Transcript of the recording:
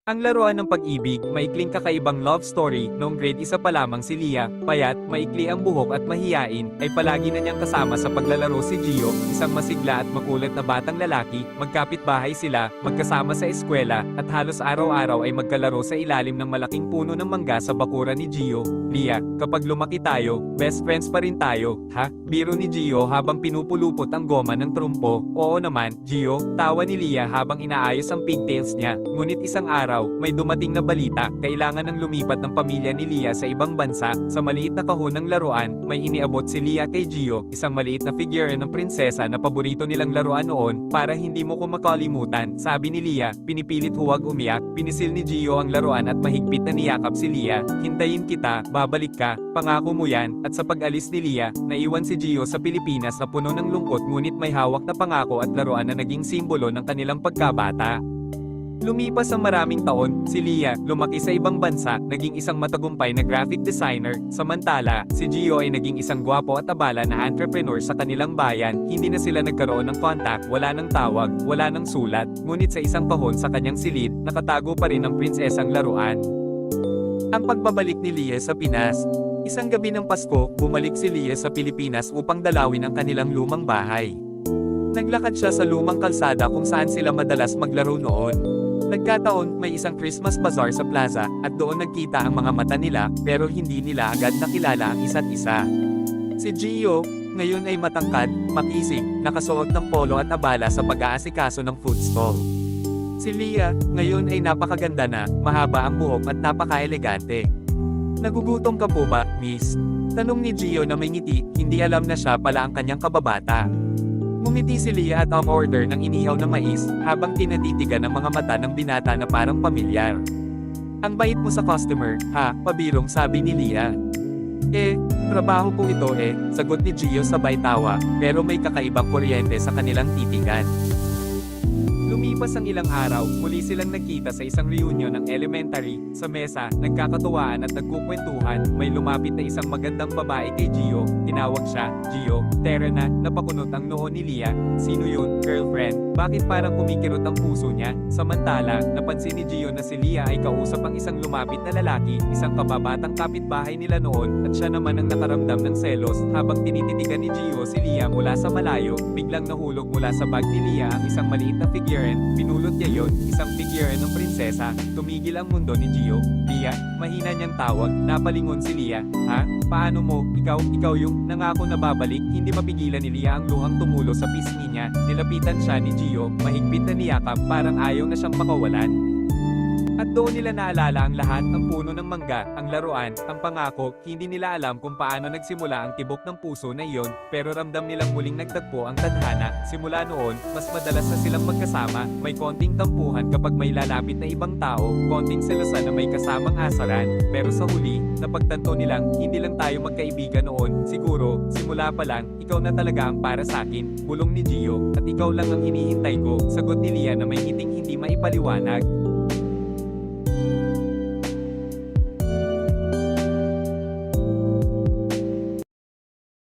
Ang laruan ng pag-ibig, maikling kakaibang love story, noong grade 1 pa lamang si Lia, payat, maikli ang buhok at mahiyain, ay palagi na niyang kasama sa paglalaro si Gio, isang masigla at makulit na batang lalaki, magkapit-bahay sila, magkasama sa eskwela, at halos araw-araw ay magkalaro sa ilalim ng malaking puno ng mangga sa bakuran ni Gio. Lia, kapag lumaki tayo, best friends pa rin tayo, ha? Biro ni Gio habang pinupulupot ang goma ng trumpo. Oo naman, Gio, tawa ni Lia habang inaayos ang pigtails niya, ngunit isang araw, may dumating na balita, kailangan ng lumipat ng pamilya ni Lia sa ibang bansa. Sa maliit na kahon ng laruan, may iniabot si Lia kay Gio, isang maliit na figure ng prinsesa na paborito nilang laruan noon, para hindi mo ko makalimutan, sabi ni Lia, pinipilit huwag umiyak, pinisil ni Gio ang laruan at mahigpit na niyakap si Lia, hintayin kita, babalik ka, pangako mo yan, at sa pag-alis ni Lia, naiwan si Gio sa Pilipinas na puno ng lungkot ngunit may hawak na pangako at laruan na naging simbolo ng kanilang pagkabata. Lumipas ang maraming taon, si Lia, lumaki sa ibang bansa, naging isang matagumpay na graphic designer, samantala, si Gio ay naging isang gwapo at abala na entrepreneur sa kanilang bayan, hindi na sila nagkaroon ng contact, wala ng tawag, wala ng sulat, ngunit sa isang kahon sa kanyang silid, nakatago pa rin ang prinsesang laruan. Ang pagbabalik ni Lia sa Pinas. Isang gabi ng Pasko, bumalik si Lia sa Pilipinas upang dalawin ang kanilang lumang bahay. Naglakad siya sa lumang kalsada kung saan sila madalas maglaro noon. Nagkataon, may isang Christmas bazaar sa plaza, at doon nagkita ang mga mata nila, pero hindi nila agad nakilala ang isa't isa. Si Gio, ngayon ay matangkad, makisig, nakasuot ng polo at abala sa pag-aasikaso ng food stall. Si Lia, ngayon ay napakaganda na, mahaba ang buhok at napaka-elegante. Nagugutom ka po ba, miss? Tanong ni Gio na may ngiti, hindi alam na siya pala ang kanyang kababata. Ngumiti si Lia at order ng inihaw na mais, habang tinatitigan ang mga mata ng binata na parang pamilyar. Ang bait mo sa customer, ha, pabirong sabi ni Lia. Trabaho ko ito sagot ni Gio sabay tawa, pero may kakaibang kuryente sa kanilang titigan. Lumipas ang ilang araw, muli silang nagkita sa isang reunion ng elementary, sa mesa, nagkakatuwaan at nagkukwentuhan, may lumapit na isang magandang babae kay Gio, tinawag siya, Gio, Tera na, napakunot ang noo ni Lia, sino yun, girlfriend, bakit parang kumikirot ang puso niya, samantala, napansin ni Gio na si Lia ay kausap ang isang lumapit na lalaki, isang kababatang kapitbahay nila noon, at siya naman ang nakaramdam ng selos, habang tinititigan ni Gio si Lia mula sa malayo, biglang nahulog mula sa bag ni Lia ang isang maliit na figure. Pinulot niya yon, isang figure ng prinsesa, tumigil ang mundo ni Gio. Lia, mahina niyang tawag, napalingon si Lia, ha? Paano mo, ikaw yung nangako na babalik, hindi mapigilan ni Lia ang luhang tumulo sa pisngi niya, nilapitan siya ni Gio, mahigpit na niyakap, parang ayaw na siyang makawalan. At doon nila naalala ang lahat, ang puno ng mangga, ang laruan, ang pangako, hindi nila alam kung paano nagsimula ang tibok ng puso na iyon, pero ramdam nilang muling nagtagpo ang tadhana. Simula noon, mas madalas na silang magkasama, may konting tampuhan kapag may lalapit na ibang tao, konting selosan na may kasamang asaran, pero sa huli, napagtanto nilang, hindi lang tayo magkaibigan noon, siguro, simula pa lang, ikaw na talaga ang para sa akin, bulong ni Gio, at ikaw lang ang hinihintay ko, sagot ni Lia na may ngiting hindi maipaliwanag.